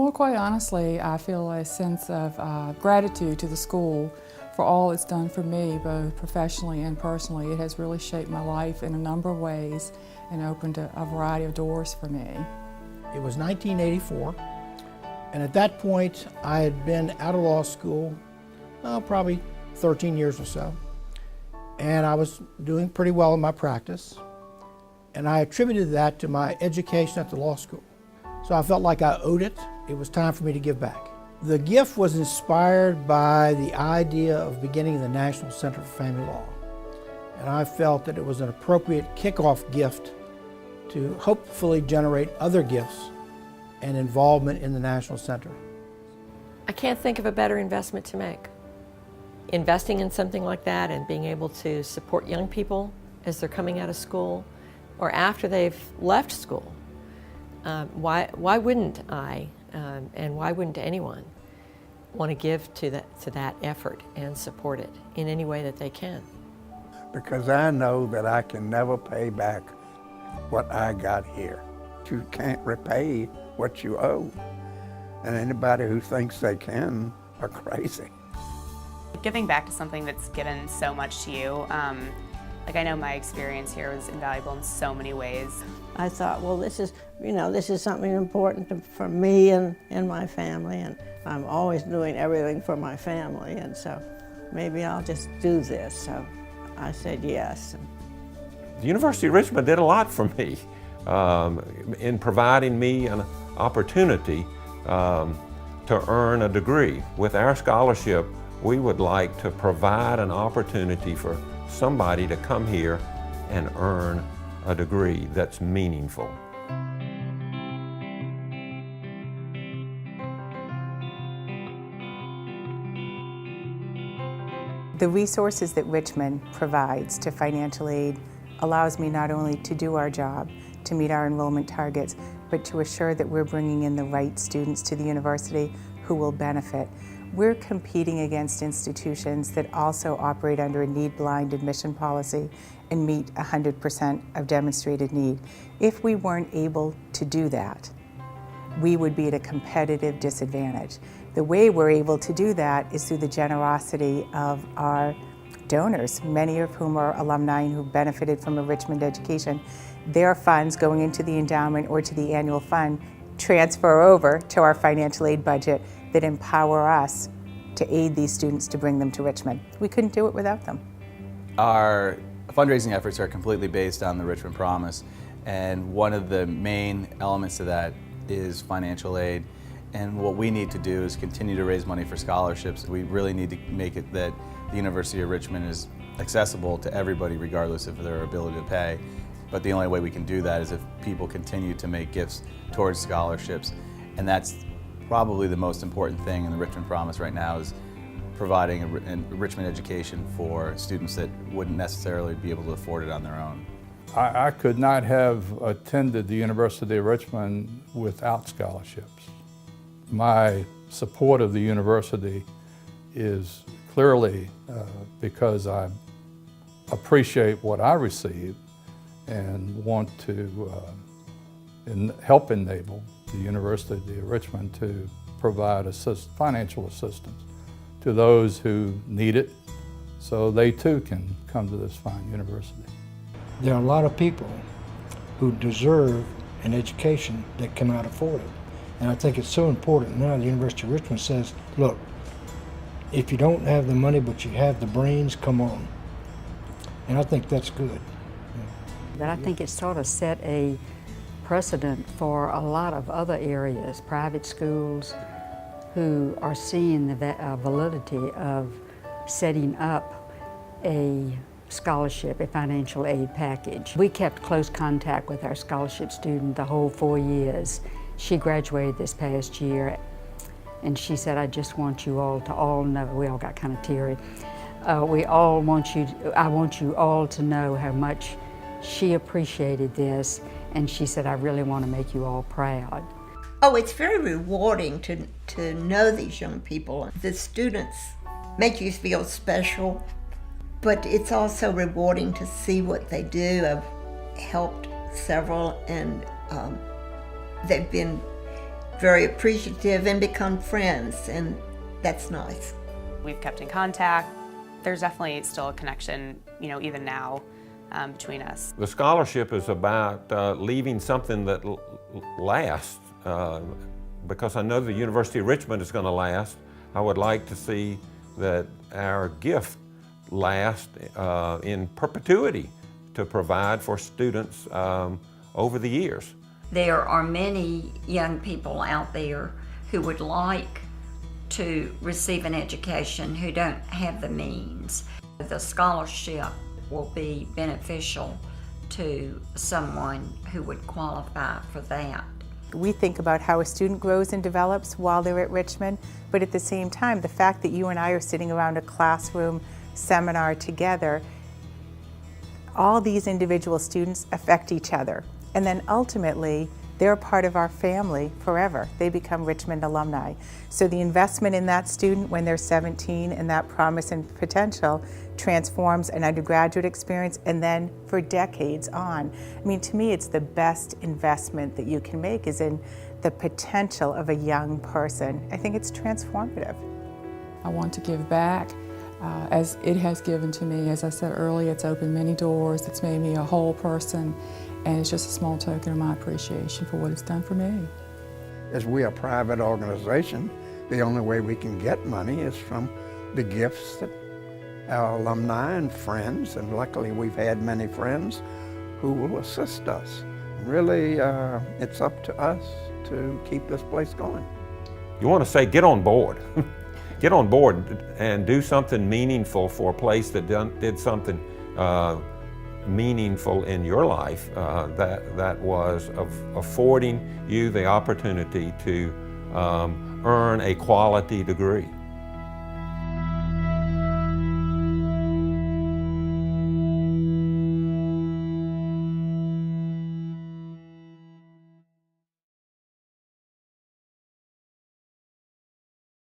Well, quite honestly, I feel a sense of gratitude to the school for all it's done for me, both professionally and personally. It has really shaped my life in a number of ways and opened a variety of doors for me. It was 1984, and at that point I had been out of law school probably 13 years or so, and I was doing pretty well in my practice, and I attributed that to my education at the law school. So I felt like I owed it. It was time for me to give back. The gift was inspired by the idea of beginning the National Center for Family Law, and I felt that it was an appropriate kickoff gift to hopefully generate other gifts and involvement in the National Center. I can't think of a better investment to make. Investing in something like that and being able to support young people as they're coming out of school or after they've left school. Why wouldn't I, and why wouldn't anyone want to give to that effort and support it in any way that they can? Because I know that I can never pay back what I got here. You can't repay what you owe. And anybody who thinks they can are crazy. Giving back to something that's given so much to you, like I know my experience here was invaluable in so many ways. I thought, well, this is something important for me and my family, and I'm always doing everything for my family, and so maybe I'll just do this. So I said yes. The University of Richmond did a lot for me in providing me an opportunity to earn a degree. With our scholarship, we would like to provide an opportunity for somebody to come here and earn a degree that's meaningful. The resources that Richmond provides to financial aid allows me not only to do our job, to meet our enrollment targets, but to assure that we're bringing in the right students to the university who will benefit. We're competing against institutions that also operate under a need-blind admission policy and meet 100% of demonstrated need. If we weren't able to do that, we would be at a competitive disadvantage. The way we're able to do that is through the generosity of our donors, many of whom are alumni who benefited from a Richmond education. Their funds going into the endowment or to the annual fund transfer over to our financial aid budget that empower us to aid these students to bring them to Richmond. We couldn't do it without them. Our fundraising efforts are completely based on the Richmond Promise, and one of the main elements of that is financial aid. And what we need to do is continue to raise money for scholarships. We really need to make it that the University of Richmond is accessible to everybody regardless of their ability to pay. But the only way we can do that is if people continue to make gifts towards scholarships. And that's probably the most important thing in the Richmond Promise right now, is providing a Richmond education for students that wouldn't necessarily be able to afford it on their own. I could not have attended the University of Richmond without scholarships. My support of the university is clearly because I appreciate what I receive and want to help enable the University of Richmond to provide financial assistance to those who need it so they too can come to this fine university. There are a lot of people who deserve an education that cannot afford it. And I think it's so important now the University of Richmond says, look, if you don't have the money but you have the brains, come on. And I think that's good. But I think it sort of set a precedent for a lot of other areas, private schools who are seeing the validity of setting up a scholarship, a financial aid package. We kept close contact with our scholarship student the whole 4 years. She graduated this past year, and she said, I just want you all to all know, we all got kind of teary, I want you all to know how much she appreciated this, and she said, I really want to make you all proud. Oh, it's very rewarding to know these young people. The students make you feel special, but it's also rewarding to see what they do. I've helped several, and they've been very appreciative and become friends, and that's nice. We've kept in contact. There's definitely still a connection, even now, between us. The scholarship is about leaving something that lasts, because I know the University of Richmond is going to last. I would like to see that our gift last in perpetuity to provide for students over the years. There are many young people out there who would like to receive an education who don't have the means. The scholarship will be beneficial to someone who would qualify for that. We think about how a student grows and develops while they're at Richmond, but at the same time, the fact that you and I are sitting around a classroom seminar together, all these individual students affect each other. And then ultimately, they're a part of our family forever. They become Richmond alumni. So the investment in that student when they're 17 and that promise and potential transforms an undergraduate experience and then for decades on. I mean, to me, it's the best investment that you can make is in the potential of a young person. I think it's transformative. I want to give back as it has given to me. As I said earlier, it's opened many doors. It's made me a whole person. And it's just a small token of my appreciation for what it's done for me. As we are a private organization, the only way we can get money is from the gifts that our alumni and friends, and luckily we've had many friends who will assist us. Really, it's up to us to keep this place going. You want to say, get on board. Get on board and do something meaningful for a place that did something meaningful in your life, that was affording you the opportunity to earn a quality degree.